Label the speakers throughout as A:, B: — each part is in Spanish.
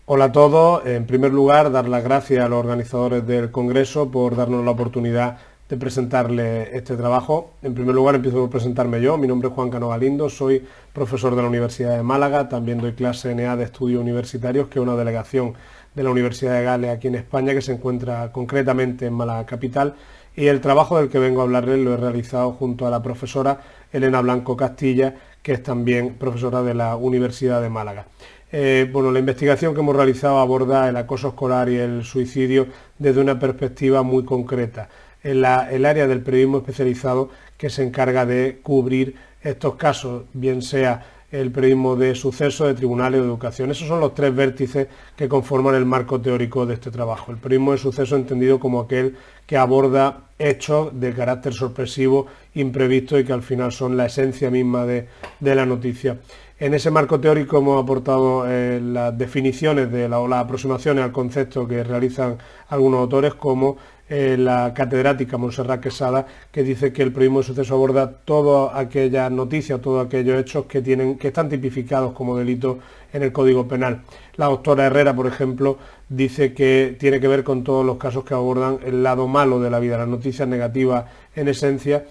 A: Hola a todos. En primer lugar, dar las gracias a los organizadores del Congreso por darnos la oportunidad de presentarles este trabajo. En primer lugar, empiezo por presentarme yo. Mi nombre es Juan Cano Galindo, soy profesor de la Universidad de Málaga, también doy clase en EA de Estudios Universitarios, que es una delegación de la Universidad de Gales aquí en España, que se encuentra concretamente en Málaga capital. Y el trabajo del que vengo a hablarles lo he realizado junto a la profesora Elena Blanco Castilla, que es también profesora de la Universidad de Málaga. La investigación que hemos realizado aborda el acoso escolar y el suicidio desde una perspectiva muy concreta, en el área del periodismo especializado que se encarga de cubrir estos casos, bien sea el periodismo de sucesos, de tribunales o de educación. Esos son los tres vértices que conforman el marco teórico de este trabajo. El periodismo de sucesos entendido como aquel que aborda hechos de carácter sorpresivo, imprevisto y que al final son la esencia misma de la noticia. En ese marco teórico hemos aportado las definiciones o las aproximaciones al concepto que realizan algunos autores, como la catedrática Montserrat Quesada, que dice que el periodismo de suceso aborda todas aquellas noticias, todos aquellos hechos que están tipificados como delitos en el Código Penal. La doctora Herrera, por ejemplo, dice que tiene que ver con todos los casos que abordan el lado malo de la vida, las noticias negativas en esencia.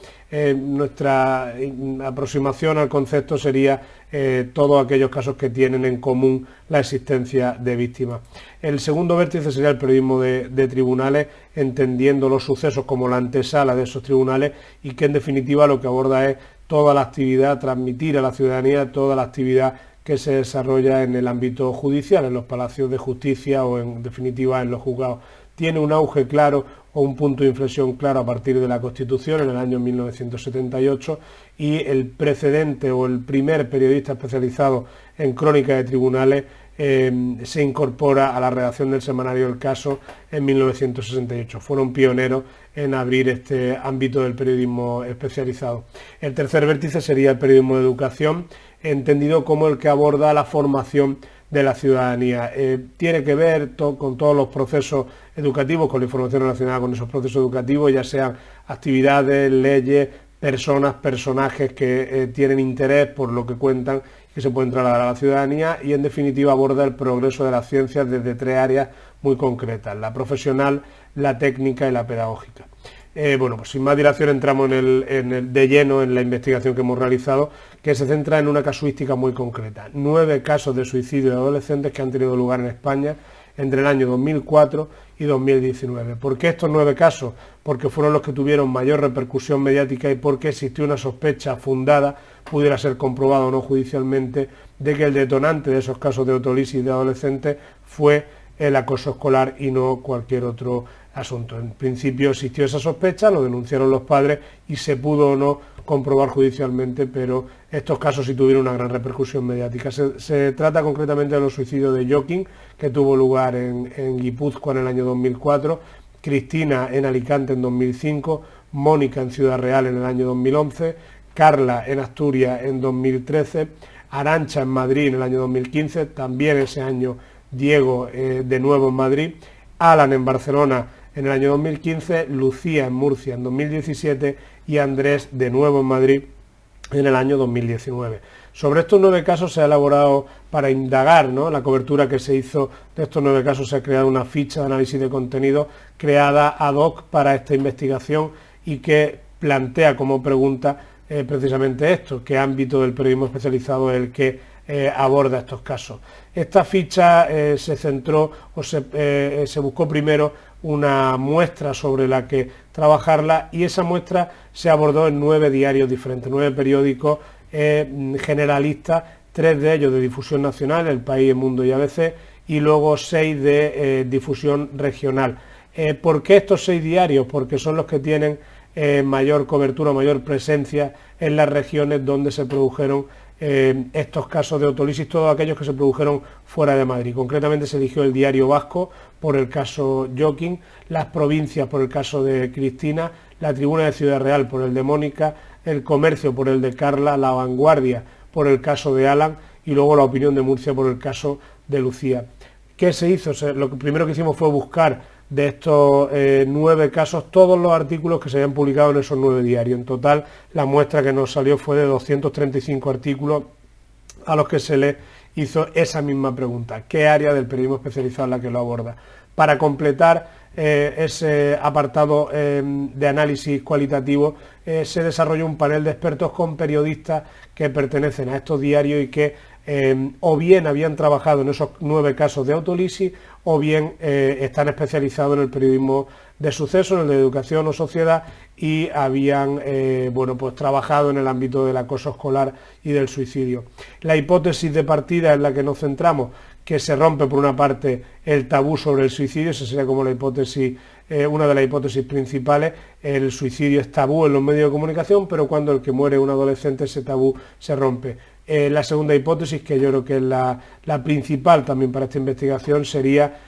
A: Nuestra aproximación al concepto sería todos aquellos casos que tienen en común la existencia de víctimas. El segundo vértice sería el periodismo de tribunales, entendiendo los sucesos como la antesala de esos tribunales y que en definitiva lo que aborda es toda la actividad, transmitir a la ciudadanía toda la actividad que se desarrolla en el ámbito judicial, en los palacios de justicia o en definitiva en los juzgados. Tiene un auge claro o un punto de inflexión claro a partir de la Constitución en el año 1978 y el precedente o el primer periodista especializado en crónica de tribunales se incorpora a la redacción del semanario El Caso en 1968. Fueron pioneros en abrir este ámbito del periodismo especializado. El tercer vértice sería el periodismo de educación, entendido como el que aborda la formación de la ciudadanía. Tiene que ver con todos los procesos educativos, con la información relacionada con esos procesos educativos, ya sean actividades, leyes, personas, personajes que tienen interés por lo que cuentan, que se pueden trasladar a la ciudadanía, y en definitiva aborda el progreso de las ciencias desde tres áreas muy concretas: la profesional, la técnica y la pedagógica. Pues sin más dilación entramos de lleno en la investigación que hemos realizado, que se centra en una casuística muy concreta. 9 casos de suicidio de adolescentes que han tenido lugar en España entre el año 2004 y 2019. ¿Por qué estos 9 casos? Porque fueron los que tuvieron mayor repercusión mediática y porque existió una sospecha fundada, pudiera ser comprobado o no judicialmente, de que el detonante de esos casos de autolisis de adolescentes fue el acoso escolar y no cualquier otro asunto. En principio existió esa sospecha, lo denunciaron los padres y se pudo o no comprobar judicialmente, pero estos casos sí tuvieron una gran repercusión mediática. Se trata concretamente de los suicidios de Joaquín, que tuvo lugar en Guipúzcoa en el año 2004, Cristina en Alicante en 2005, Mónica en Ciudad Real en el año 2011, Carla en Asturias en 2013, Arantxa en Madrid en el año 2015, también ese año Diego de nuevo en Madrid, Alan en Barcelona en el año 2015, Lucía en Murcia en 2017 y Andrés de nuevo en Madrid en el año 2019. Sobre estos 9 casos se ha elaborado, para indagar, ¿no?, la cobertura que se hizo de estos 9 casos, se ha creado una ficha de análisis de contenido creada ad hoc para esta investigación y que plantea como pregunta precisamente esto: ¿qué ámbito del periodismo especializado es el que aborda estos casos? Esta ficha se centró o se buscó primero una muestra sobre la que trabajarla, y esa muestra se abordó en 9 diarios diferentes, 9 periódicos generalistas, 3 de ellos de difusión nacional, El País, El Mundo y ABC, y luego 6 de difusión regional. ¿Por qué estos 6 diarios? Porque son los que tienen mayor cobertura, mayor presencia en las regiones donde se produjeron estos casos de autolisis, todos aquellos que se produjeron fuera de Madrid. Concretamente se eligió el Diario Vasco por el caso Joaquín, Las Provincias por el caso de Cristina, La Tribuna de Ciudad Real por el de Mónica, El Comercio por el de Carla, La Vanguardia por el caso de Alan y luego La Opinión de Murcia por el caso de Lucía. ¿Qué se hizo? Lo primero que hicimos fue buscar de estos 9 casos todos los artículos que se habían publicado en esos 9 diarios. En total, la muestra que nos salió fue de 235 artículos a los que se le hizo esa misma pregunta: ¿qué área del periodismo especializado es la que lo aborda? Para completar ese apartado de análisis cualitativo, se desarrolló un panel de expertos con periodistas que pertenecen a estos diarios y que o bien habían trabajado en esos 9 casos de autolisis, o bien están especializados en el periodismo de sucesos, en el de educación o sociedad, y habían pues trabajado en el ámbito del acoso escolar y del suicidio. La hipótesis de partida en la que nos centramos, que se rompe por una parte el tabú sobre el suicidio, esa sería como la hipótesis, una de las hipótesis principales. El suicidio es tabú en los medios de comunicación, pero cuando el que muere es un adolescente, ese tabú se rompe. La segunda hipótesis, que yo creo que es la principal también para esta investigación, sería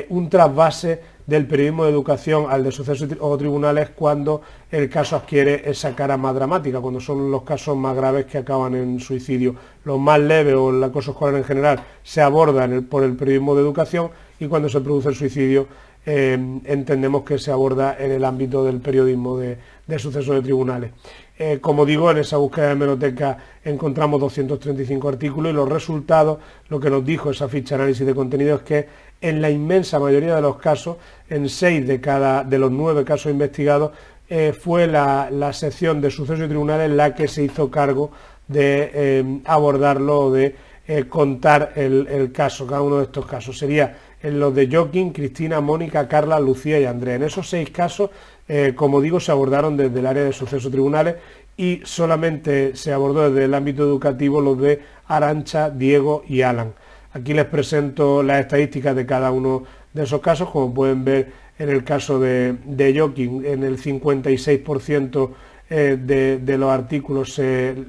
A: un trasvase del periodismo de educación al de sucesos o tribunales cuando el caso adquiere esa cara más dramática, cuando son los casos más graves que acaban en suicidio. Los más leves o el acoso escolar en general se abordan por el periodismo de educación, y cuando se produce el suicidio entendemos que se aborda en el ámbito del periodismo de sucesos de tribunales. Como digo, en esa búsqueda de hemeroteca encontramos 235 artículos, y los resultados, lo que nos dijo esa ficha de análisis de contenido, es que en la inmensa mayoría de los casos, en 6 de los 9 casos investigados, fue la sección de sucesos y tribunales la que se hizo cargo de abordarlo o de contar el caso, cada uno de estos casos. Sería en los de Joaquín, Cristina, Mónica, Carla, Lucía y Andrea. En esos 6 casos, como digo, se abordaron desde el área de sucesos y tribunales, y solamente se abordó desde el ámbito educativo los de Arantxa, Diego y Alan. Aquí les presento las estadísticas de cada uno de esos casos. Como pueden ver, en el caso de Joaquín, en el 56% de los artículos,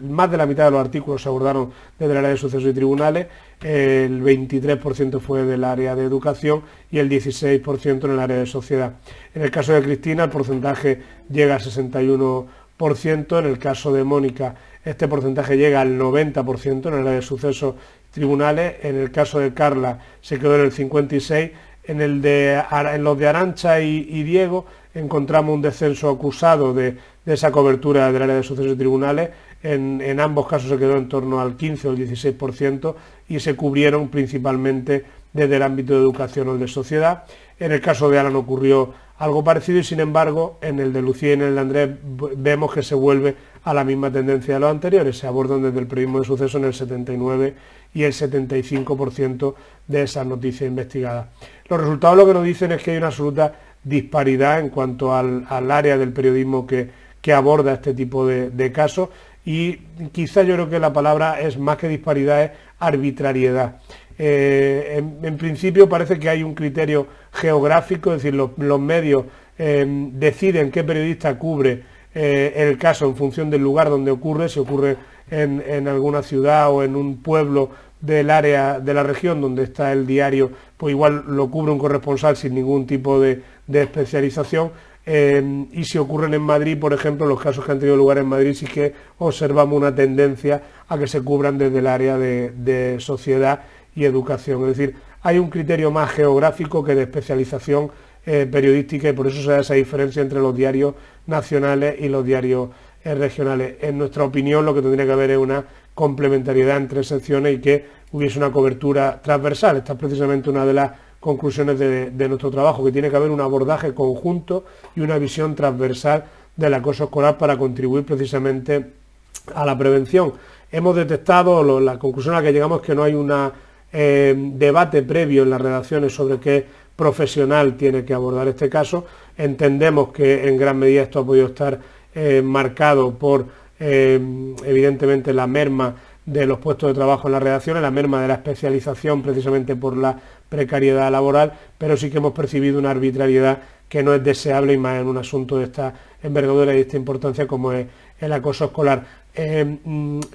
A: más de la mitad de los artículos se abordaron desde el área de sucesos y tribunales, el 23% fue del área de educación y el 16% en el área de sociedad. En el caso de Cristina, el porcentaje llega al 61%, en el caso de Mónica este porcentaje llega al 90% en el área de sucesos y tribunales, en el caso de Carla se quedó en el 56%, en los de Arantxa y Diego encontramos un descenso acusado de esa cobertura del área de sucesos y tribunales. En ambos casos se quedó en torno al 15 o el 16%, y se cubrieron principalmente desde el ámbito de educación o el de sociedad. En el caso de Alan ocurrió algo parecido, y sin embargo en el de Lucía y en el de Andrés vemos que se vuelve a la misma tendencia de los anteriores. Se abordan desde el periodismo de sucesos en el 79 y el 75% de esas noticias investigadas. Los resultados lo que nos dicen es que hay una absoluta disparidad en cuanto al área del periodismo que aborda este tipo de casos, y quizá yo creo que la palabra es más que disparidad, es arbitrariedad. En principio parece que hay un criterio geográfico, es decir, los medios deciden qué periodista cubre el caso en función del lugar donde ocurre. Si ocurre en alguna ciudad o en un pueblo del área de la región donde está el diario, pues igual lo cubre un corresponsal sin ningún tipo de especialización. Y si ocurren en Madrid, por ejemplo, los casos que han tenido lugar en Madrid, sí que observamos una tendencia a que se cubran desde el área de sociedad y educación. Es decir, hay un criterio más geográfico que de especialización periodística, y por eso se da esa diferencia entre los diarios nacionales y los diarios regionales. En nuestra opinión, lo que tendría que haber es una complementariedad entre secciones y que hubiese una cobertura transversal. Esta es precisamente una de las conclusiones de nuestro trabajo, que tiene que haber un abordaje conjunto y una visión transversal del acoso escolar para contribuir precisamente a la prevención. Hemos detectado, la conclusión a la que llegamos es que no hay un debate previo en las redacciones sobre qué profesional tiene que abordar este caso. Entendemos que en gran medida esto ha podido estar marcado por evidentemente la merma de los puestos de trabajo en las redacciones, la merma de la especialización precisamente por la precariedad laboral, pero sí que hemos percibido una arbitrariedad que no es deseable, y más en un asunto de esta envergadura y de esta importancia como es el acoso escolar.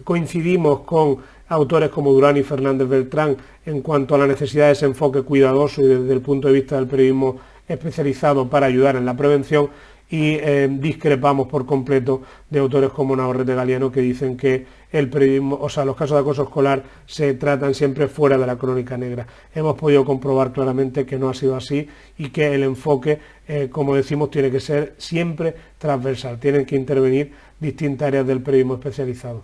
A: Coincidimos con autores como Durán y Fernández Beltrán en cuanto a la necesidad de ese enfoque cuidadoso y desde el punto de vista del periodismo especializado para ayudar en la prevención, y discrepamos por completo de autores como Navarrete Galiano, que dicen que el periodismo, o sea, los casos de acoso escolar se tratan siempre fuera de la crónica negra. Hemos podido comprobar claramente que no ha sido así, y que el enfoque, como decimos, tiene que ser siempre transversal, tienen que intervenir distintas áreas del periodismo especializado.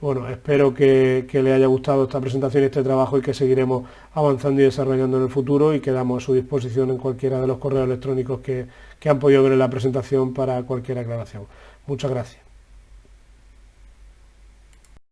A: Bueno, espero que le haya gustado esta presentación y este trabajo y que seguiremos avanzando y desarrollando en el futuro y quedamos a su disposición en cualquiera de los correos electrónicos que han podido ver en la presentación para cualquier aclaración. Muchas gracias.